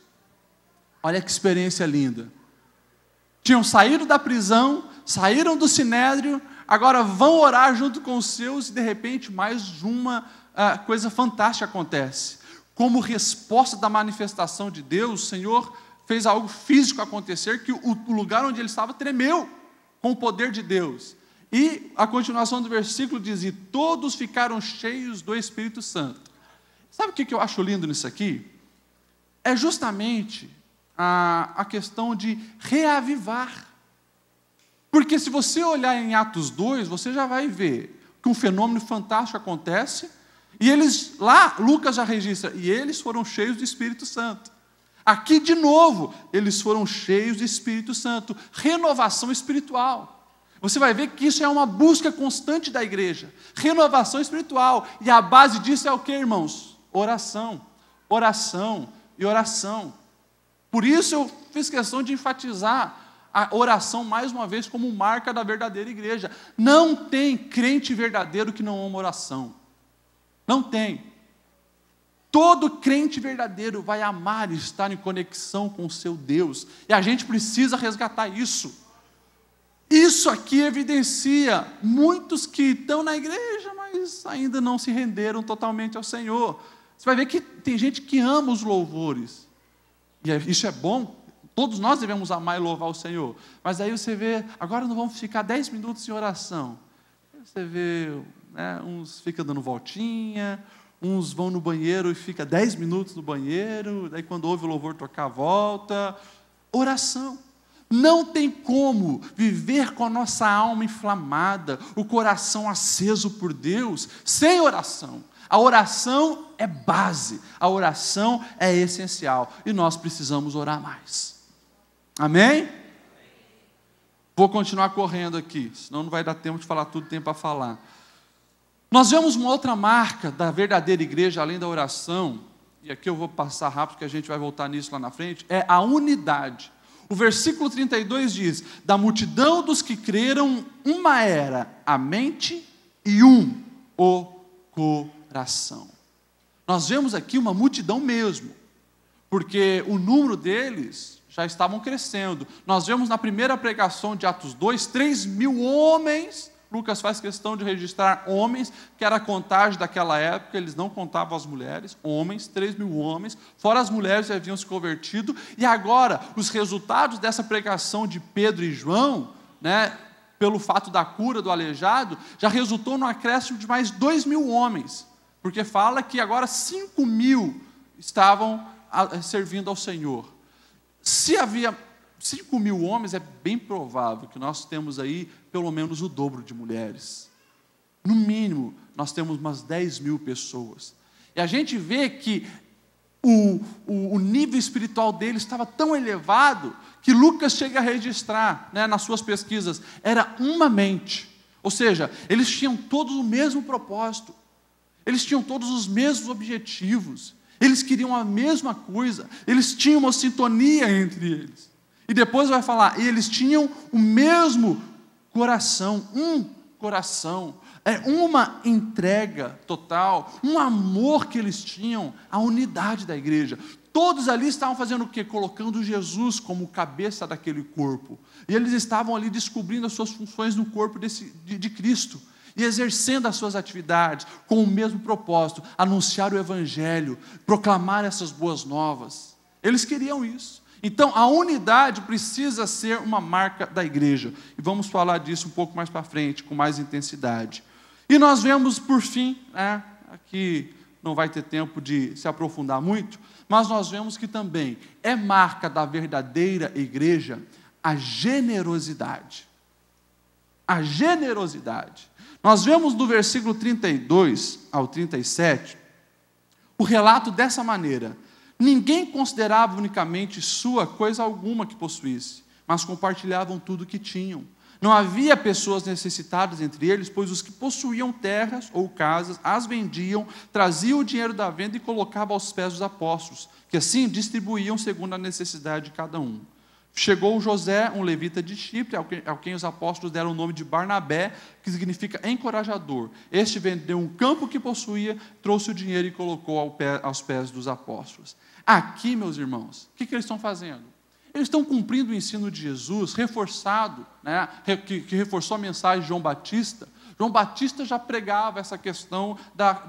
Olha que experiência linda. Tinham saído da prisão, saíram do sinédrio, agora vão orar junto com os seus, e de repente mais uma coisa fantástica acontece. Como resposta da manifestação de Deus, o Senhor fez algo físico acontecer, que o lugar onde ele estava tremeu com o poder de Deus. E a continuação do versículo diz: e todos ficaram cheios do Espírito Santo. Sabe o que eu acho lindo nisso aqui? É justamente a questão de reavivar. Porque se você olhar em Atos 2, você já vai ver que um fenômeno fantástico acontece, e eles, lá, Lucas já registra, e eles foram cheios do Espírito Santo. Aqui, de novo, eles foram cheios do Espírito Santo. Renovação espiritual. Você vai ver que isso é uma busca constante da igreja. Renovação espiritual. E a base disso é o que, irmãos? Oração. Oração e oração. Por isso eu fiz questão de enfatizar a oração mais uma vez como marca da verdadeira igreja. Não tem crente verdadeiro que não ama oração. Não tem. Todo crente verdadeiro vai amar e estar em conexão com o seu Deus. E a gente precisa resgatar isso. Isso aqui evidencia muitos que estão na igreja, mas ainda não se renderam totalmente ao Senhor. Você vai ver que tem gente que ama os louvores. E isso é bom. Todos nós devemos amar e louvar o Senhor. Mas aí você vê, agora não vamos ficar 10 minutos em oração. Você vê, né, uns ficam dando voltinha, uns vão no banheiro e fica 10 minutos no banheiro, daí quando ouve o louvor tocar, volta. Oração. Não tem como viver com a nossa alma inflamada, o coração aceso por Deus, sem oração. A oração é base, a oração é essencial, e nós precisamos orar mais. Amém? Vou continuar correndo aqui, senão não vai dar tempo de falar tudo que tem para falar. Nós vemos uma outra marca da verdadeira igreja, além da oração, e aqui eu vou passar rápido, porque a gente vai voltar nisso lá na frente, é a unidade. O versículo 32 diz: da multidão dos que creram, uma era a mente e o coração. Nós vemos aqui uma multidão mesmo, porque o número deles já estavam crescendo. Nós vemos na primeira pregação de Atos 2, 3.000 homens. Lucas faz questão de registrar homens, que era a contagem daquela época, eles não contavam as mulheres, homens, 3.000 homens, fora as mulheres que haviam se convertido, e agora, os resultados dessa pregação de Pedro e João, né, pelo fato da cura do aleijado, já resultou no acréscimo de mais 2.000 homens, porque fala que agora 5.000 estavam servindo ao Senhor. Se havia 5.000 homens, é bem provável que nós temos aí pelo menos o dobro de mulheres. No mínimo, nós temos umas 10.000 pessoas. E a gente vê que o nível espiritual deles estava tão elevado que Lucas chega a registrar, né, nas suas pesquisas, era uma mente. Ou seja, eles tinham todos o mesmo propósito. Eles tinham todos os mesmos objetivos. Eles queriam a mesma coisa. Eles tinham uma sintonia entre eles. E depois vai falar, e eles tinham o mesmo coração, um coração, uma entrega total, um amor que eles tinham, a unidade da igreja. Todos ali estavam fazendo o quê? Colocando Jesus como cabeça daquele corpo. E eles estavam ali descobrindo as suas funções no corpo de Cristo. E exercendo as suas atividades com o mesmo propósito, anunciar o Evangelho, proclamar essas boas novas. Eles queriam isso. Então, a unidade precisa ser uma marca da igreja. E vamos falar disso um pouco mais para frente, com mais intensidade. E nós vemos, por fim, aqui não vai ter tempo de se aprofundar muito, mas nós vemos que também é marca da verdadeira igreja a generosidade. A generosidade. Nós vemos no versículo 32 ao 37, o relato dessa maneira: ninguém considerava unicamente sua coisa alguma que possuísse, mas compartilhavam tudo o que tinham. Não havia pessoas necessitadas entre eles, pois os que possuíam terras ou casas as vendiam, traziam o dinheiro da venda e colocavam aos pés dos apóstolos, que assim distribuíam segundo a necessidade de cada um. Chegou José, um levita de Chipre, ao quem os apóstolos deram o nome de Barnabé, que significa encorajador. Este vendeu um campo que possuía, trouxe o dinheiro e colocou aos pés dos apóstolos. Aqui, meus irmãos, o que eles estão fazendo? Eles estão cumprindo o ensino de Jesus, reforçado, né, que reforçou a mensagem de João Batista. João Batista já pregava essa questão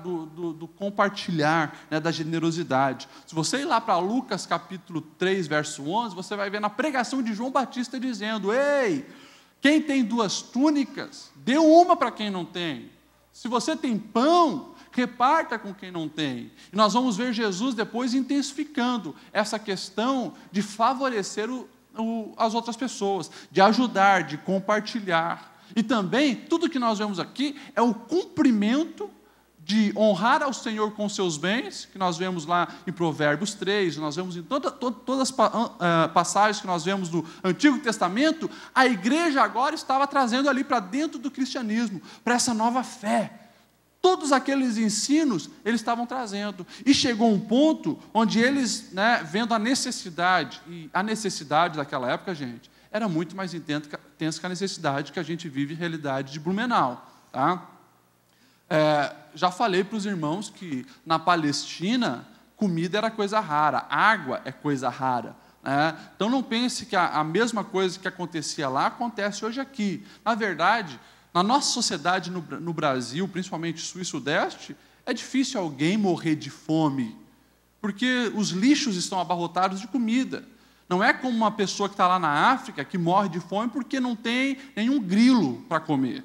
do compartilhar, né, da generosidade. Se você ir lá para Lucas capítulo 3, verso 11, você vai ver na pregação de João Batista dizendo: ei, quem tem 2 túnicas, dê uma para quem não tem. Se você tem pão, reparta com quem não tem. E nós vamos ver Jesus depois intensificando essa questão de favorecer as outras pessoas, de ajudar, de compartilhar. E também, tudo que nós vemos aqui é o cumprimento de honrar ao Senhor com seus bens, que nós vemos lá em Provérbios 3, nós vemos em todas as passagens que nós vemos do Antigo Testamento. A igreja agora estava trazendo ali para dentro do cristianismo, para essa nova fé. Todos aqueles ensinos eles estavam trazendo. E chegou um ponto onde eles, né, vendo a necessidade, e a necessidade daquela época, gente, era muito mais intensa que a necessidade que a gente vive em realidade de Blumenau. Tá? Já falei para os irmãos que na Palestina, comida era coisa rara, água é coisa rara. Né? Então não pense que a mesma coisa que acontecia lá, acontece hoje aqui. Na verdade, na nossa sociedade no Brasil, principalmente sul e sudeste, é difícil alguém morrer de fome, porque os lixos estão abarrotados de comida. Não é como uma pessoa que está lá na África, que morre de fome porque não tem nenhum grilo para comer.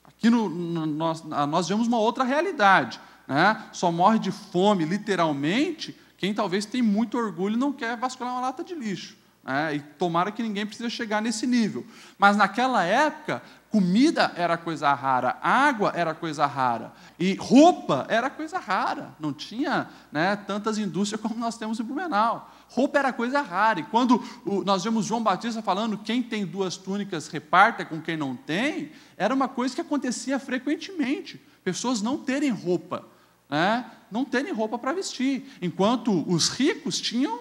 Aqui nós vemos uma outra realidade. né? Só morre de fome, literalmente, quem talvez tem muito orgulho e não quer vasculhar uma lata de lixo. E tomara que ninguém precise chegar nesse nível. Mas naquela época, comida era coisa rara, água era coisa rara, e roupa era coisa rara. Não tinha, né, tantas indústrias como nós temos em Blumenau. Roupa era coisa rara. E quando nós vemos João Batista falando quem tem 2 túnicas reparta com quem não tem, era uma coisa que acontecia frequentemente. Pessoas não terem roupa. Não terem roupa para vestir, enquanto os ricos tinham,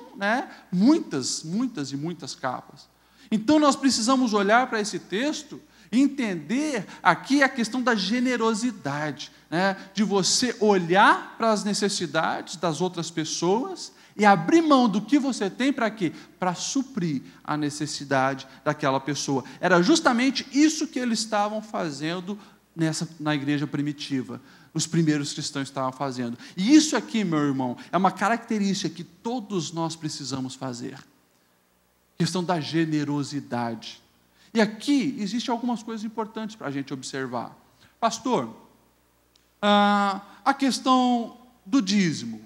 muitas e muitas capas. Então nós precisamos olhar para esse texto e entender aqui a questão da generosidade, de você olhar para as necessidades das outras pessoas e abrir mão do que você tem para quê? Para suprir a necessidade daquela pessoa. Era justamente isso que eles estavam fazendo na igreja primitiva. Os primeiros cristãos estavam fazendo. E isso aqui, meu irmão, é uma característica que todos nós precisamos fazer. Questão da generosidade. E aqui existem algumas coisas importantes para a gente observar. Pastor, a questão do dízimo.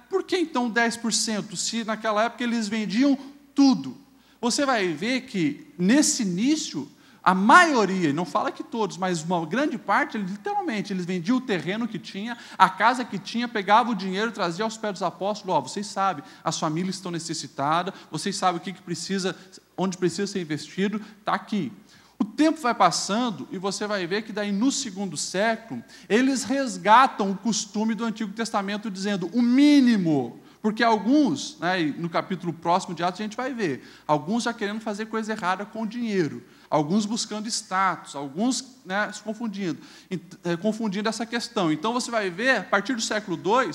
Por que então 10%? Se naquela época eles vendiam tudo. Você vai ver que nesse início, a maioria, não fala que todos, mas uma grande parte, literalmente, eles vendiam o terreno que tinha, a casa que tinha, pegavam o dinheiro e traziam aos pés dos apóstolos. Vocês sabem, as famílias estão necessitadas, vocês sabem o que precisa, onde precisa ser investido, está aqui. O tempo vai passando e você vai ver que daí no 2º século, eles resgatam o costume do Antigo Testamento dizendo o mínimo. Porque alguns, no capítulo próximo de Atos a gente vai ver, alguns já querendo fazer coisa errada com o dinheiro, alguns buscando status, alguns se confundindo essa questão. Então você vai ver, a partir do século II,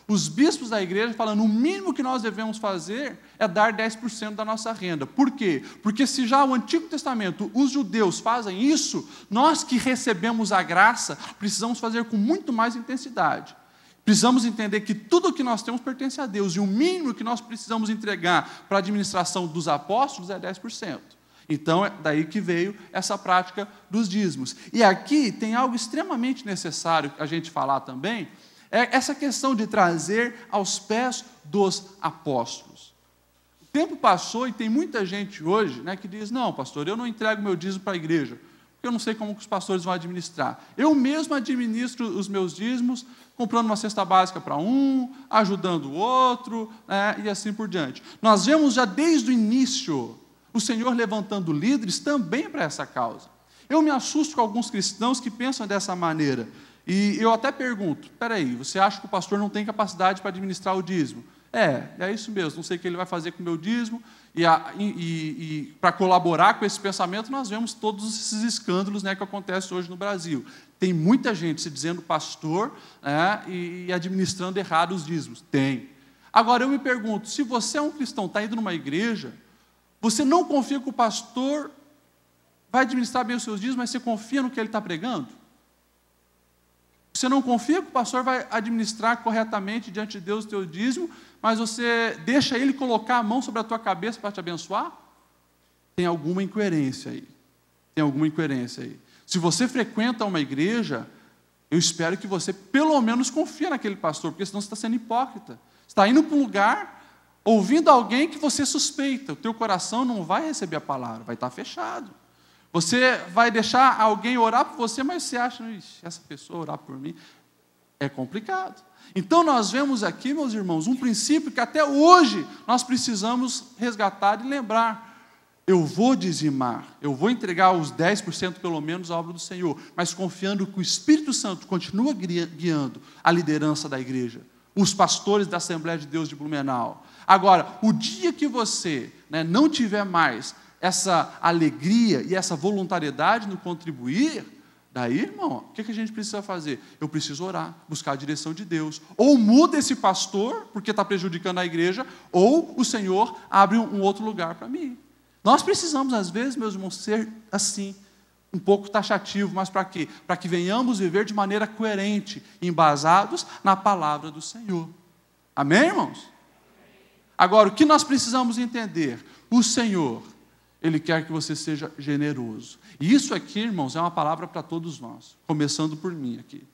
os bispos da igreja falando, o mínimo que nós devemos fazer é dar 10% da nossa renda. Por quê? Porque se já o Antigo Testamento, os judeus fazem isso, nós que recebemos a graça, precisamos fazer com muito mais intensidade. Precisamos entender que tudo o que nós temos pertence a Deus, e o mínimo que nós precisamos entregar para a administração dos apóstolos é 10%. Então, é daí que veio essa prática dos dízimos. E aqui tem algo extremamente necessário a gente falar também, é essa questão de trazer aos pés dos apóstolos. O tempo passou e tem muita gente hoje que diz, não, pastor, eu não entrego meu dízimo para a igreja, porque eu não sei como que os pastores vão administrar. Eu mesmo administro os meus dízimos, comprando uma cesta básica para um, ajudando o outro, e assim por diante. Nós vemos já desde o início o Senhor levantando líderes também para essa causa. Eu me assusto com alguns cristãos que pensam dessa maneira. E eu até pergunto, espera aí, você acha que o pastor não tem capacidade para administrar o dízimo? É isso mesmo, não sei o que ele vai fazer com o meu dízimo, e para colaborar com esse pensamento, nós vemos todos esses escândalos que acontecem hoje no Brasil. Tem muita gente se dizendo pastor e administrando errado os dízimos. Tem. Agora, eu me pergunto, se você é um cristão, está indo numa igreja, você não confia que o pastor vai administrar bem os seus dízimos, mas você confia no que ele está pregando? Você não confia que o pastor vai administrar corretamente diante de Deus o teu dízimo, mas você deixa ele colocar a mão sobre a tua cabeça para te abençoar? Tem alguma incoerência aí. Se você frequenta uma igreja, eu espero que você pelo menos confie naquele pastor, porque senão você está sendo hipócrita. Você está indo para um lugar, ouvindo alguém que você suspeita. O teu coração não vai receber a palavra, vai estar fechado. Você vai deixar alguém orar por você, mas você acha, essa pessoa orar por mim, é complicado. Então nós vemos aqui, meus irmãos, um princípio que até hoje nós precisamos resgatar e lembrar. Eu vou dizimar, eu vou entregar os 10% pelo menos à obra do Senhor, mas confiando que o Espírito Santo continua guiando a liderança da igreja, os pastores da Assembleia de Deus de Blumenau. Agora, o dia que você não tiver mais essa alegria e essa voluntariedade no contribuir, daí, irmão, o que a gente precisa fazer? Eu preciso orar, buscar a direção de Deus. Ou muda esse pastor, porque está prejudicando a igreja, ou o Senhor abre um outro lugar para mim. Nós precisamos, às vezes, meus irmãos, ser assim, um pouco taxativo, mas para quê? Para que venhamos viver de maneira coerente, embasados na palavra do Senhor. Amém, irmãos? Agora, o que nós precisamos entender? O Senhor, Ele quer que você seja generoso. E isso aqui, irmãos, é uma palavra para todos nós, começando por mim aqui.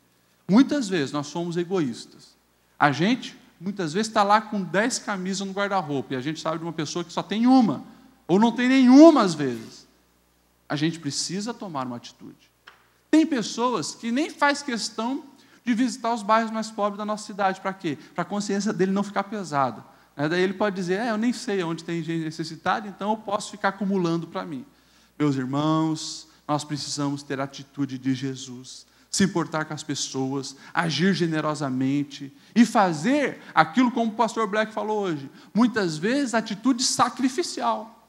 Muitas vezes nós somos egoístas. A gente, muitas vezes, está lá com 10 camisas no guarda-roupa, e a gente sabe de uma pessoa que só tem uma, ou não tem nenhuma às vezes. A gente precisa tomar uma atitude. Tem pessoas que nem faz questão de visitar os bairros mais pobres da nossa cidade. Para quê? Para a consciência dele não ficar pesada. Daí ele pode dizer, eu nem sei onde tem gente necessitada, então eu posso ficar acumulando para mim. Meus irmãos, nós precisamos ter a atitude de Jesus, se importar com as pessoas, agir generosamente e fazer aquilo como o pastor Black falou hoje, muitas vezes atitude sacrificial.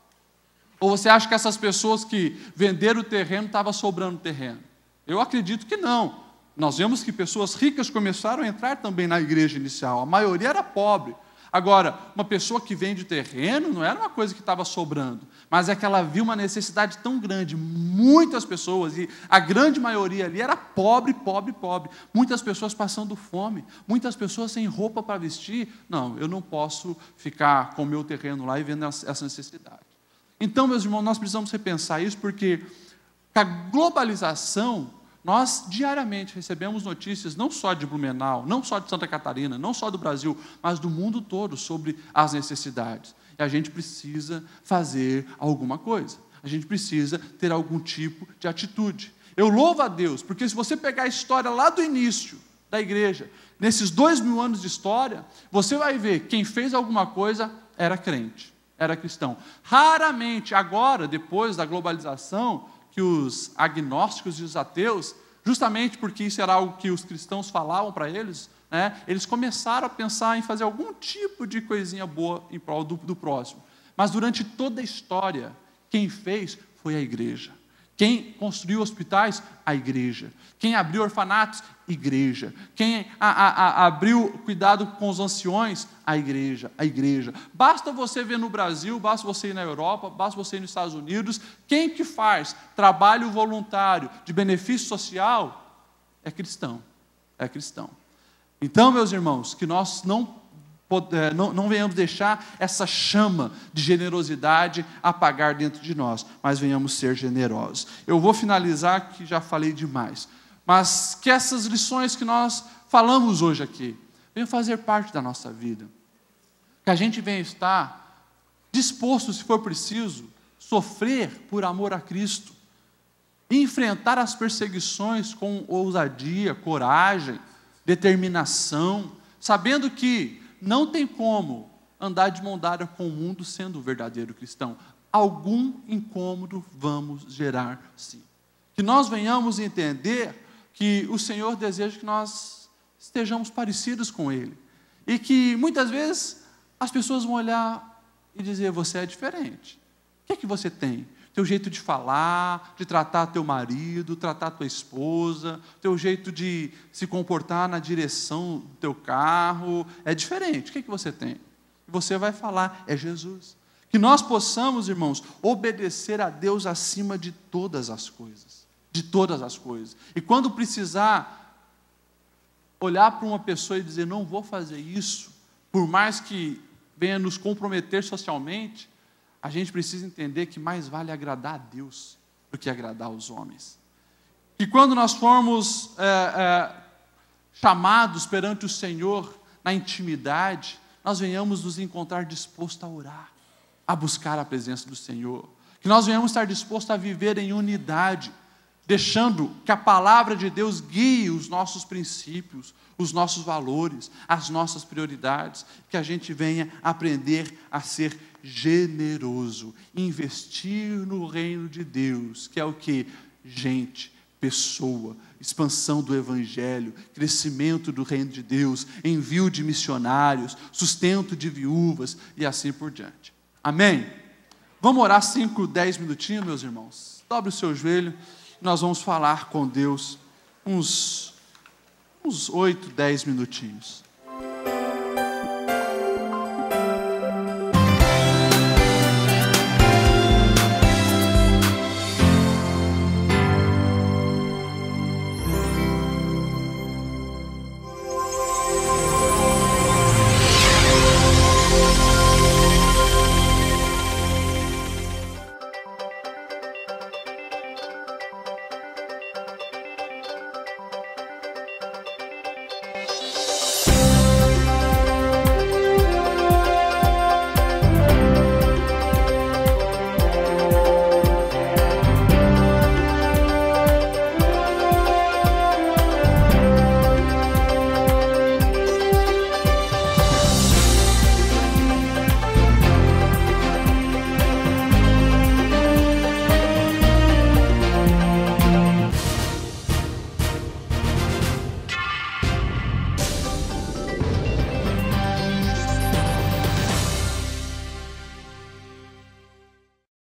Ou você acha que essas pessoas que venderam o terreno estavam sobrando terreno? Eu acredito que não. Nós vemos que pessoas ricas começaram a entrar também na igreja inicial, a maioria era pobre. Agora, uma pessoa que vende terreno não era uma coisa que estava sobrando, mas é que ela viu uma necessidade tão grande, muitas pessoas, e a grande maioria ali era pobre, pobre, pobre, muitas pessoas passando fome, muitas pessoas sem roupa para vestir. Não, eu não posso ficar com o meu terreno lá e vendo essa necessidade. Então, meus irmãos, nós precisamos repensar isso, porque com a globalização, nós diariamente recebemos notícias, não só de Blumenau, não só de Santa Catarina, não só do Brasil, mas do mundo todo sobre as necessidades. E a gente precisa fazer alguma coisa. A gente precisa ter algum tipo de atitude. Eu louvo a Deus, porque se você pegar a história lá do início da igreja, nesses 2000 anos de história, você vai ver quem fez alguma coisa era crente, era cristão. Raramente, agora, depois da globalização, que os agnósticos e os ateus, justamente porque isso era algo que os cristãos falavam para eles, eles começaram a pensar em fazer algum tipo de coisinha boa em prol do próximo. Mas durante toda a história, quem fez foi a igreja. Quem construiu hospitais? A igreja. Quem abriu orfanatos? Igreja. Quem abriu cuidado com os anciões? A igreja. A igreja. Basta você ver no Brasil, basta você ir na Europa, basta você ir nos Estados Unidos, quem que faz trabalho voluntário de benefício social é cristão. É cristão. Então, meus irmãos, que nós não venhamos deixar essa chama de generosidade apagar dentro de nós, mas venhamos ser generosos. Eu vou finalizar, que já falei demais, mas que essas lições que nós falamos hoje aqui venham fazer parte da nossa vida, que a gente venha estar disposto, se for preciso, sofrer por amor a Cristo, e enfrentar as perseguições com ousadia, coragem, determinação, sabendo que não tem como andar de mão dada com o mundo sendo um verdadeiro cristão. Algum incômodo vamos gerar, sim. Que nós venhamos entender que o Senhor deseja que nós estejamos parecidos com Ele. E que, muitas vezes, as pessoas vão olhar e dizer, você é diferente. O que é que você tem? Teu jeito de falar, de tratar teu marido, tratar tua esposa, teu jeito de se comportar na direção do teu carro, é diferente. O que é que você tem? Você vai falar, é Jesus. Que nós possamos, irmãos, obedecer a Deus acima de todas as coisas. De todas as coisas. E quando precisar olhar para uma pessoa e dizer, não vou fazer isso, por mais que venha nos comprometer socialmente, a gente precisa entender que mais vale agradar a Deus do que agradar aos homens. Que quando nós formos chamados perante o Senhor na intimidade, nós venhamos nos encontrar dispostos a orar, a buscar a presença do Senhor. Que nós venhamos estar dispostos a viver em unidade, deixando que a palavra de Deus guie os nossos princípios, os nossos valores, as nossas prioridades, que a gente venha aprender a ser generoso, investir no reino de Deus, que é o que? Gente, pessoa, expansão do Evangelho, crescimento do reino de Deus, envio de missionários, sustento de viúvas e assim por diante. Amém? Vamos orar 5, 10 minutinhos, meus irmãos? Dobre o seu joelho. Nós vamos falar com Deus uns 8, 10 minutinhos.